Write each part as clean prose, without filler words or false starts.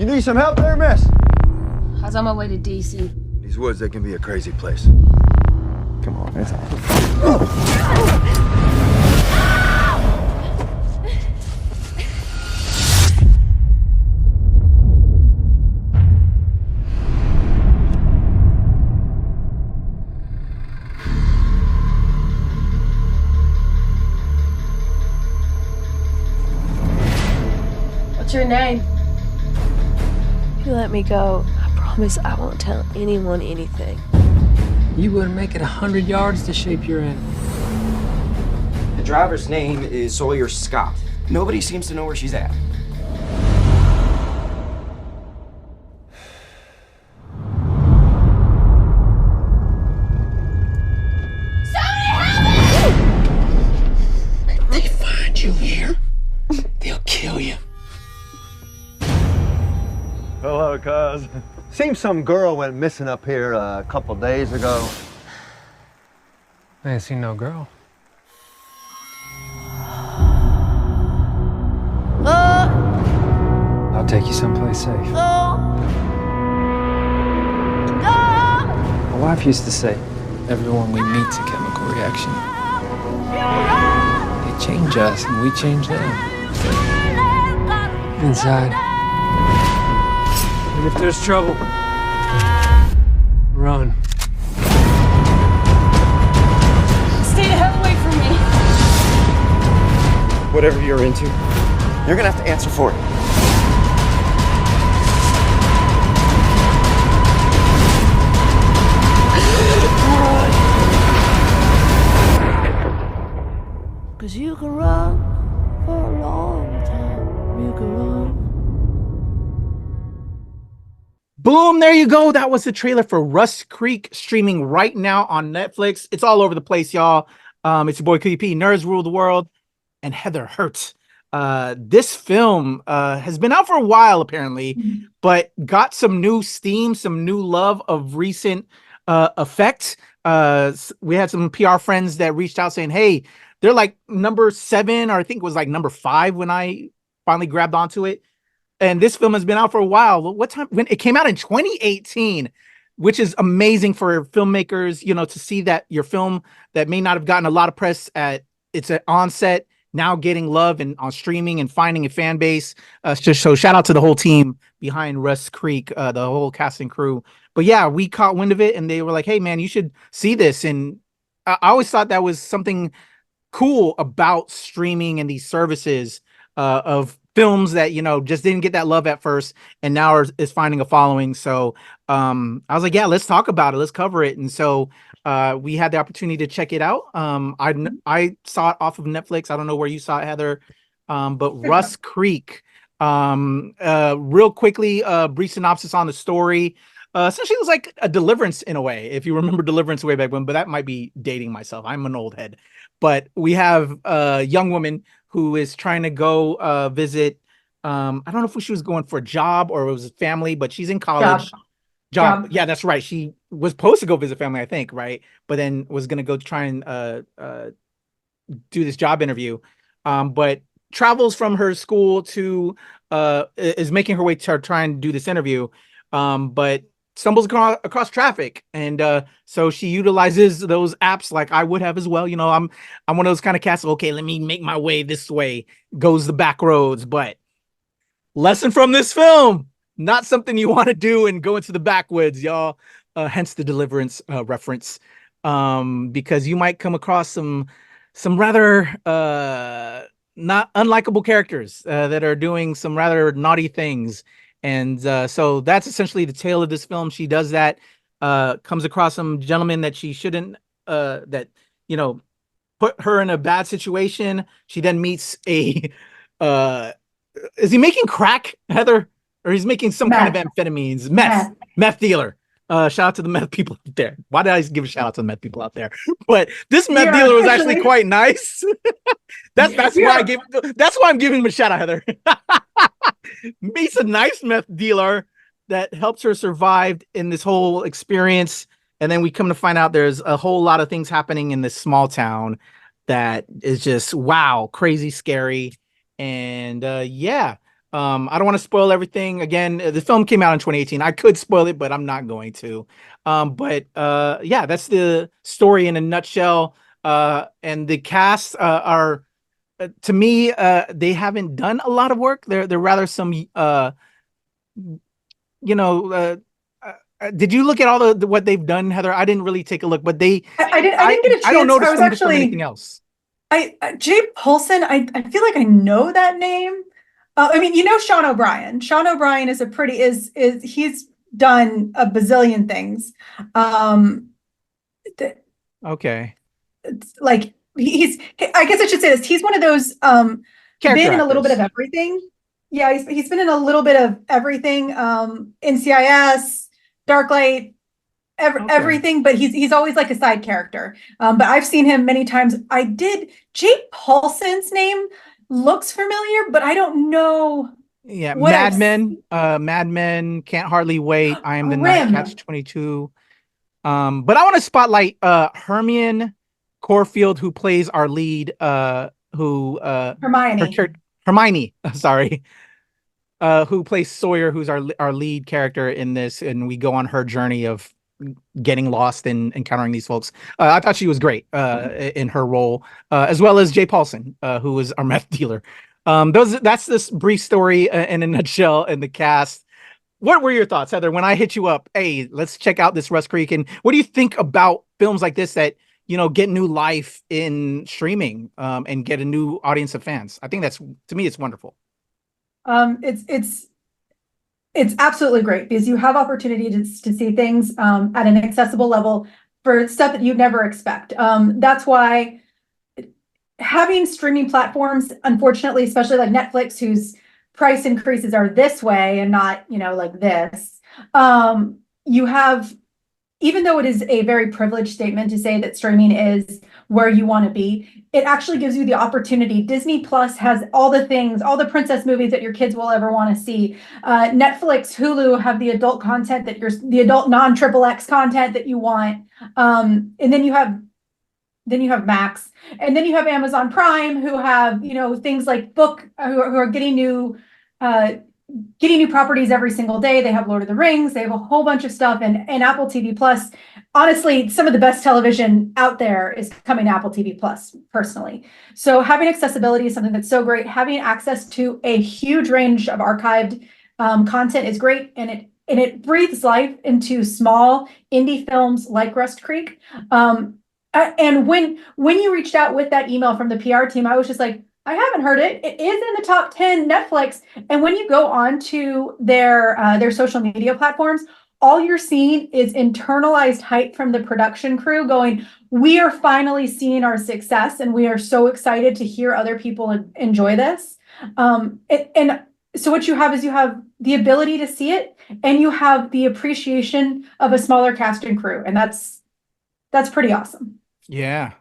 You need some help there, miss? I was on my way to DC. These woods, they can be a crazy place. Come on, it's What's your name? If you let me go, I promise I won't tell anyone anything. You wouldn't make it 100 yards to shape your end. The driver's name is Sawyer Scott. Nobody seems to know where she's at. If they find you here, they'll kill you. hello, cuz. Seems some girl went missing up here a couple days ago. I ain't seen no girl. I'll take you someplace safe. My wife used to say, everyone we meet's a chemical reaction. They change us and we change them. Inside. And if there's trouble, run. Stay the hell away from me. Whatever you're into, you're gonna have to answer for it. Cause you can run for a long time. You can run. Boom, there you go. That was the trailer for Rust Creek, streaming right now on Netflix. It's all over the place, y'all. It's your boy QP, Nerds Rule the World, and Heather Hurt. This film has been out for a while, apparently, but got some new steam, some new love of recent effect. We had some PR friends that reached out saying, hey, they're like number 7, or I think it was like number 5 when I finally grabbed onto it. And this film has been out for a while. What time? When it came out in 2018, which is amazing for filmmakers, you know, to see that your film that may not have gotten a lot of press at its onset now getting love and on streaming and finding a fan base. So shout out to the whole team behind Rust Creek, the whole cast and crew. But yeah, we caught wind of it and they were like, hey man, you should see this. And I always thought that was something cool about streaming and these services of films that, you know, just didn't get that love at first and now is finding a following. So I was like, yeah, let's talk about it. Let's cover it. And so we had the opportunity to check it out. I saw it off of Netflix. I don't know where you saw it, Heather. But Rust Creek, real quickly, brief synopsis on the story. Essentially, it was like a Deliverance in a way, if you remember Deliverance way back when, but that might be dating myself. I'm an old head. But we have a young woman who is trying to go visit. I don't know if she was going for a job or it was a family, but she's in college. Job. Yeah, that's right. She was supposed to go visit family, I think, right? But then was going to go try and do this job interview. But travels from her school to is making her way to try and do this interview. But stumbles across traffic, and so she utilizes those apps like I would have as well. You know, I'm one of those kind of cats. Okay, let me make my way this way. Goes the back roads, but lesson from this film: not something you want to do and go into the backwoods, y'all. Hence the Deliverance reference, because you might come across some rather not unlikable characters that are doing some rather naughty things. And so that's essentially the tale of this film. She does that, comes across some gentleman that she shouldn't, that, you know, put her in a bad situation. She then meets a, is he making crack, Heather? Or he's making some kind of amphetamines, meth dealer. Shout out to the meth people out there. Why did I give a shout out to the meth people out there? But this meth dealer was actually quite nice. that's why I'm giving him a shout out, Heather. Meets a nice meth dealer that helps her survive in this whole experience. And then we come to find out there's a whole lot of things happening in this small town that is just, wow, crazy scary. And yeah, I don't want to spoil everything. Again, the film came out in 2018. I could spoil it, but I'm not going to. But yeah, that's the story in a nutshell. And the cast are, to me, they haven't done a lot of work. They're rather some, you know, did you look at all the what they've done, Heather? I didn't really take a look, but I didn't get a chance. I don't notice I was them from actually anything else. Jay Paulson. I feel like I know that name. I mean, you know, Sean O'Brien. Sean O'Brien is he's done a bazillion things. Okay. It's like he's, I guess I should say this. He's one of those Character been in a little bit actors. of everything. Yeah, he's been in a little bit of everything. NCIS, Darklight, Okay. everything, but he's always like a side character. But I've seen him many times. Jay Paulson's name looks familiar, but I don't know. Yeah, what Mad I've Men, Mad Men, Can't Hardly Wait, I Am the Night, Grim. Catch 22. But I want to spotlight Hermione Corfield, who plays our lead, Hermione. Hermione, sorry, who plays Sawyer, who's our lead character in this, and we go on her journey of getting lost and encountering these folks. I thought she was great in her role, as well as Jay Paulson, who was our meth dealer. That's this brief story in a nutshell, and the cast. What were your thoughts, Heather, when I hit you up? Hey, let's check out this Rust Creek. And what do you think about films like this that, you know, get new life in streaming and get a new audience of fans? I think to me, it's wonderful. It's absolutely great because you have opportunity to see things at an accessible level for stuff that you'd never expect. That's why having streaming platforms, unfortunately, especially like Netflix, whose price increases are this way and not, you know, like this, you have, even though it is a very privileged statement to say that streaming is where you want to be, it actually gives you the opportunity. Disney Plus has all the things, all the princess movies that your kids will ever want to see. Netflix, Hulu have the adult content the adult non-XXX content that you want. And then you have Max, and then you have Amazon Prime, who have, you know, things like who are getting new properties every single day. They have Lord of the Rings, they have a whole bunch of stuff, and Apple TV Plus. Honestly, some of the best television out there is coming to Apple TV Plus, personally. So having accessibility is something that's so great. Having access to a huge range of archived content is great, and it breathes life into small indie films like Rust Creek. And when you reached out with that email from the PR team, I was just like, I haven't heard it. It is in the top 10 Netflix. And when you go on to their social media platforms, all you're seeing is internalized hype from the production crew going, we are finally seeing our success, and we are so excited to hear other people enjoy this. And so what you have is you have the ability to see it, and you have the appreciation of a smaller cast and crew. And that's pretty awesome. Yeah,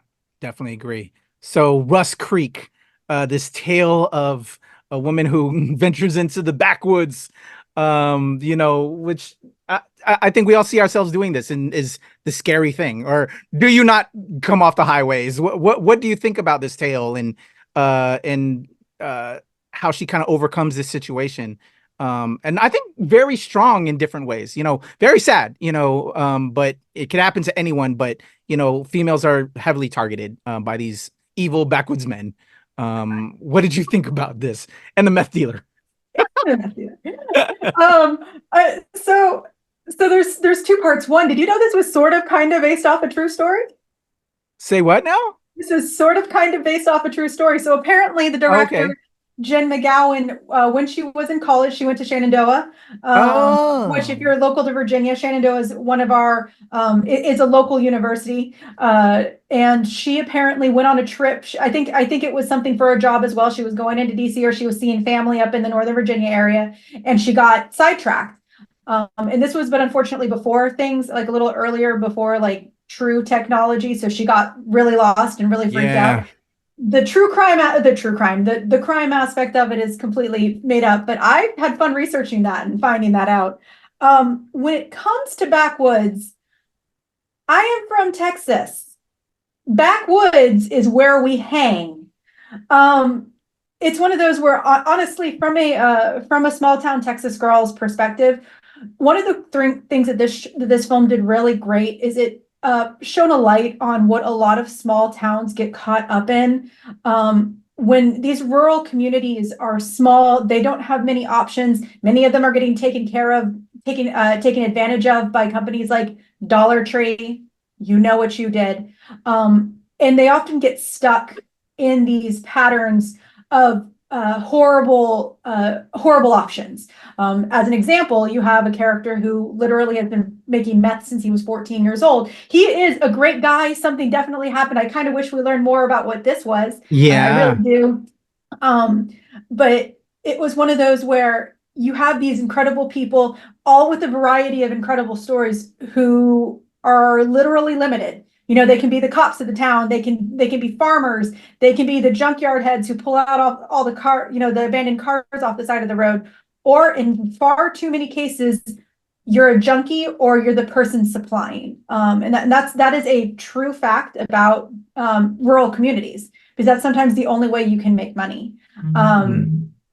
definitely agree. So Rust Creek, this tale of a woman who ventures into the backwoods, you know, which I think we all see ourselves doing this, and is the scary thing. Or do you not come off the highways? What do you think about this tale and how she kind of overcomes this situation? And I think very strong in different ways, you know, very sad, you know, but it could happen to anyone. But, you know, females are heavily targeted by these evil backwoods men. What did you think about this and the meth dealer? So there's two parts. One, did you know this was sort of kind of based off a true story? Say what now? This is sort of kind of based off a true story. So apparently the director, Okay. Jen McGowan, when she was in college, she went to Shenandoah, which, if you're local to Virginia, Shenandoah is one of our, is a local university. And she apparently went on a trip. I think it was something for a job as well. She was going into DC, or she was seeing family up in the Northern Virginia area, and she got sidetracked. And this was, but unfortunately before things, like a little earlier, before like true technology. So she got really lost and really freaked out. The crime aspect of it is completely made up, but I had fun researching that and finding that out. When it comes to backwoods, I am from Texas. Backwoods is where we hang. it's one of those where honestly, from a small town Texas girl's perspective, one of the things that this film did really great is it shone a light on what a lot of small towns get caught up in. When these rural communities are small, they don't have many options. Many of them are getting taken care of, taken advantage of by companies like Dollar Tree. You know what you did. And they often get stuck in these patterns of horrible options. As an example, you have a character who literally has been making meth since he was 14 years old. He is a great guy. Something definitely happened. I kind of wish we learned more about what this was. Yeah. I really do. But it was one of those where you have these incredible people, all with a variety of incredible stories, who are literally limited. You know, they can be the cops of the town. They can be farmers. They can be the junkyard heads who pull out all the the abandoned cars off the side of the road. Or in far too many cases, you're a junkie or you're the person supplying. And that is a true fact about rural communities, because that's sometimes the only way you can make money.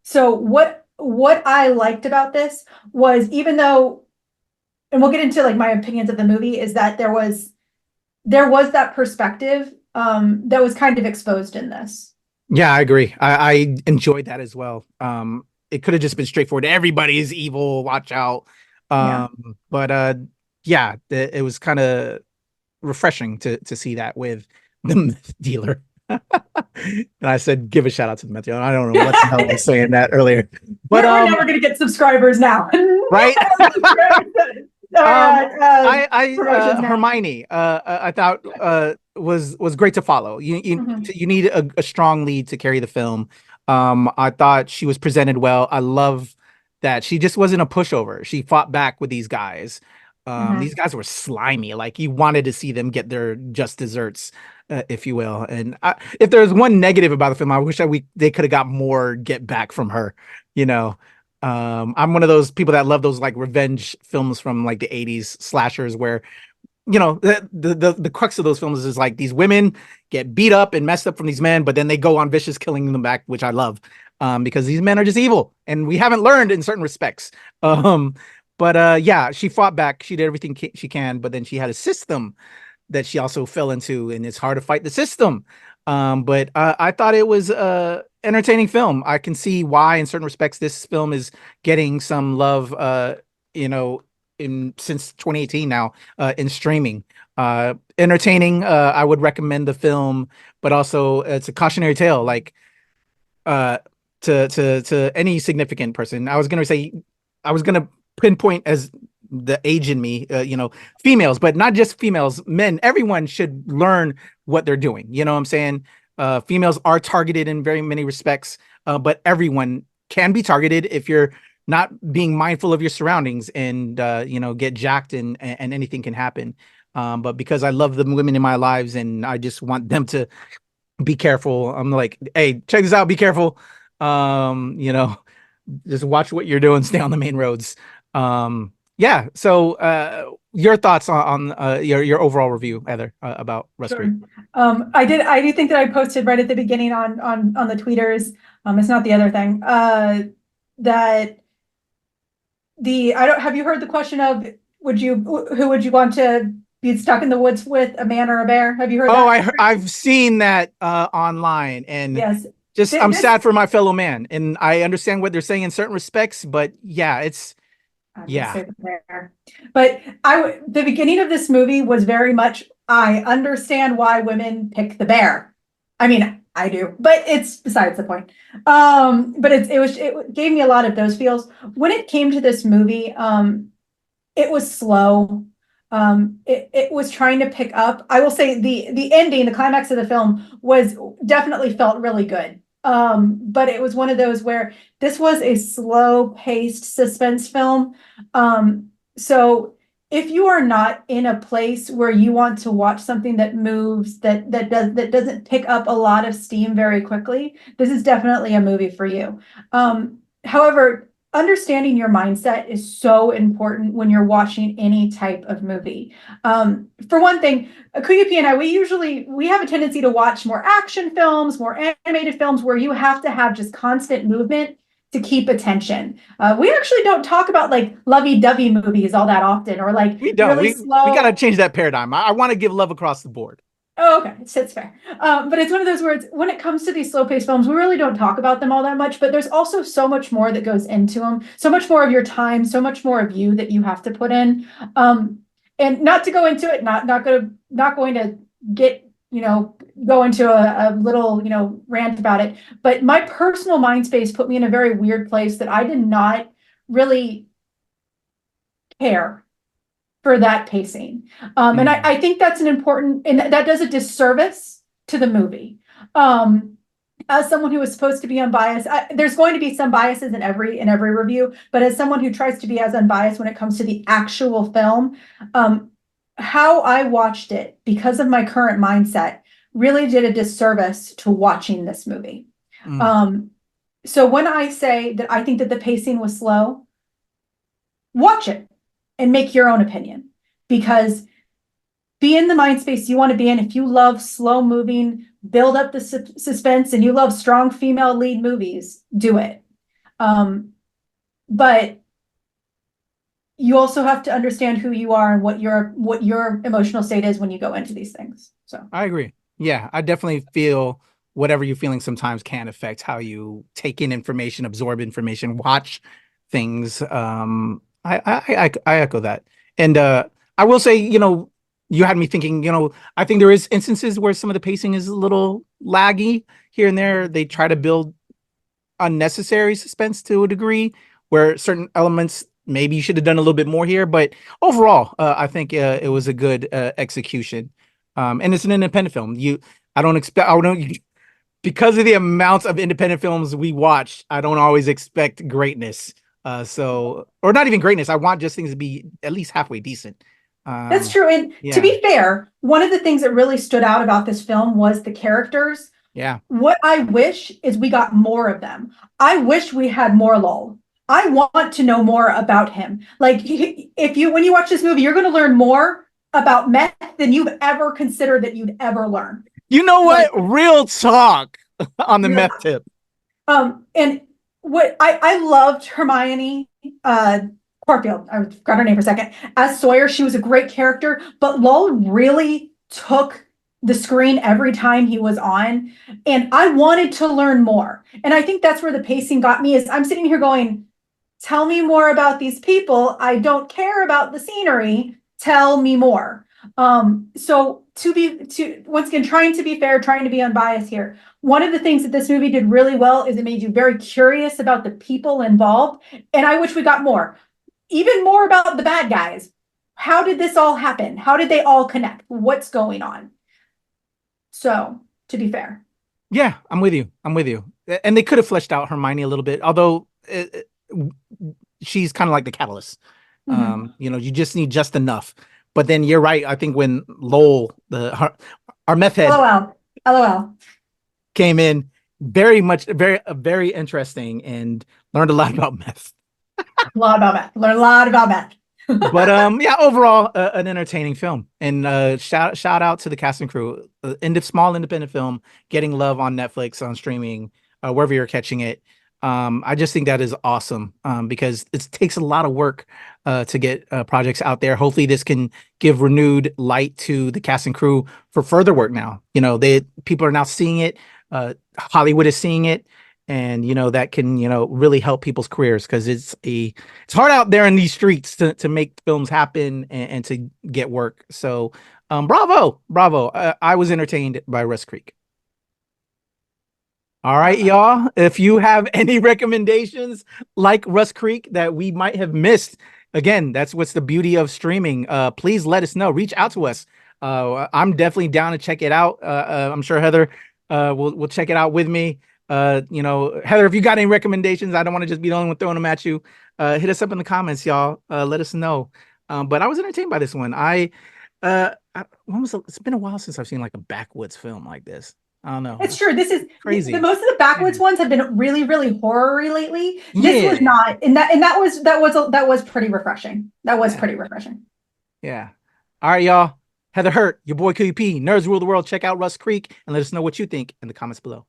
So what I liked about this was, even though, and we'll get into like my opinions of the movie, is that there was that perspective that was kind of exposed in this. Yeah, I agree. I enjoyed that as well. It could have just been straightforward. Everybody is evil. Watch out. But yeah, it was kind of refreshing to see that with the meth dealer. And I said, give a shout out to the meth dealer. I don't know what the hell I was saying that earlier. But we're never going to get subscribers now. Right? Hermione, I thought was great to follow. You need a strong lead to carry the film. I thought she was presented well. I love that she just wasn't a pushover. She fought back with these guys. These guys were slimy. Like, you wanted to see them get their just desserts, if you will. And if there's one negative about the film, I wish they could have got more get back from her. You know. I'm one of those people that love those like revenge films from like the 80s slashers, where, you know, the crux of those films is like these women get beat up and messed up from these men, but then they go on vicious killing them back, which I love, because these men are just evil and we haven't learned in certain respects. But yeah, she fought back. She did everything she can, but then she had a system that she also fell into, and it's hard to fight the system. But I thought it was entertaining film. I can see why in certain respects this film is getting some love, you know, since 2018 now, in streaming. Entertaining. I would recommend the film, but also it's a cautionary tale, like to any significant person. I was gonna pinpoint as the age in me, you know, females, but not just females, men. Everyone should learn what they're doing. You know what I'm saying? Females are targeted in very many respects, but everyone can be targeted if you're not being mindful of your surroundings, and you know, get jacked and anything can happen. But because I love the women in my lives and I just want them to be careful, I'm like, hey, check this out, be careful. You know, just watch what you're doing, stay on the main roads. Yeah. So your thoughts on your overall review, Heather, about Rust Creek? I do think that I posted right at the beginning on the tweeters. It's not the other thing. That have you heard the question of who would you want to be stuck in the woods with, a man or a bear? Have you heard that? I've seen that online, and yes. I'm sad for my fellow man, and I understand what they're saying in certain respects, but yeah, it's But the beginning of this movie was very much, I understand why women pick the bear. I mean, I do, but it's besides the point. But it gave me a lot of those feels. When it came to this movie, it was slow. It was trying to pick up. I will say the ending, the climax of the film definitely felt really good. But it was one of those where this was a slow-paced suspense film. So if you are not in a place where you want to watch something that moves, that doesn't pick up a lot of steam very quickly, this is definitely a movie for you. However, understanding your mindset is so important when you're watching any type of movie. For one thing, Kuyupi and I, we have a tendency to watch more action films, more animated films where you have to have just constant movement to keep attention. We actually don't talk about like lovey-dovey movies all that often, or like We don't. really slow. We got to change that paradigm. I want to give love across the board. Oh, okay, that's fair. But it's one of those words, when it comes to these slow-paced films, we really don't talk about them all that much, but there's also so much more that goes into them, so much more of your time, so much more of you that you have to put in. And not to go into it, not going to get, go into a little, rant about it, but my personal mind space put me in a very weird place that I did not really care for that pacing. And I think that's an important, and that does a disservice to the movie. As someone who is supposed to be unbiased, there's going to be some biases in every review, but as someone who tries to be as unbiased when it comes to the actual film, how I watched it because of my current mindset really did a disservice to watching this movie. So when I say that I think that the pacing was slow, watch it and make your own opinion, because be in the mind space you want to be in. If you love slow moving, build up the suspense, and you love strong female lead movies, do it. But you also have to understand who you are and what your emotional state is when you go into these things. So I agree. Yeah, I definitely feel whatever you're feeling sometimes can affect how you take in information, absorb information, watch things. I echo that. And I will say, you had me thinking, I think there is instances where some of the pacing is a little laggy here and there. They try to build unnecessary suspense to a degree where certain elements, maybe you should have done a little bit more here. But overall, I think it was a good execution. And it's an independent film. Because of the amounts of independent films we watch, I don't always expect greatness. Or not even greatness. I want just things to be at least halfway decent. That's true. And to be fair, one of the things that really stood out about this film was the characters. Yeah. What I wish is we got more of them. I wish we had more Lowell. I want to know more about him. Like, when you watch this movie, you're going to learn more about meth than you've ever considered that you'd ever learn. You know what? Real talk on the meth tip. And what I loved Hermione Corfield, I forgot her name for a second, as Sawyer. She was a great character, but Lowell really took the screen every time he was on, and I wanted to learn more. And I think that's where the pacing got me, is I'm sitting here going, tell me more about these people. I don't care about the scenery. Tell me more. So once again, trying to be fair, trying to be unbiased here. One of the things that this movie did really well is it made you very curious about the people involved. And I wish we got more, even more about the bad guys. How did this all happen? How did they all connect? What's going on? So, to be fair. Yeah, I'm with you. And they could have fleshed out Hermione a little bit, although she's kind of like the catalyst. You just need just enough. But then you're right. I think when Lowell, our meth head, LOL, came in, very interesting, and learned a lot about meth. Learned a lot about meth. But overall, an entertaining film. And shout out to the cast and crew. Small independent film getting love on Netflix, on streaming, wherever you're catching it. I just think that is awesome, because it takes a lot of work to get projects out there. Hopefully this can give renewed light to the cast and crew for further work now. People are now seeing it. Hollywood is seeing it. And, that can, really help people's careers, because it's hard out there in these streets to make films happen and to get work. So bravo. I was entertained by Rust Creek. All right, y'all. If you have any recommendations like Rust Creek that we might have missed, again, that's what's the beauty of streaming. Please let us know. Reach out to us. I'm definitely down to check it out. I'm sure Heather will check it out with me. Heather, if you got any recommendations, I don't want to just be the only one throwing them at you. Hit us up in the comments, y'all. Let us know. But I was entertained by this one. It's been a while since I've seen like a backwoods film like this. I don't know. It's true. This is Crazy. Most of the backwoods ones have been really, really horror-y lately. This was not, and that was pretty refreshing. That was pretty refreshing. Yeah. All right, y'all. Heather Hurt, your boy QP, Nerds Rule the World. Check out Rust Creek and let us know what you think in the comments below.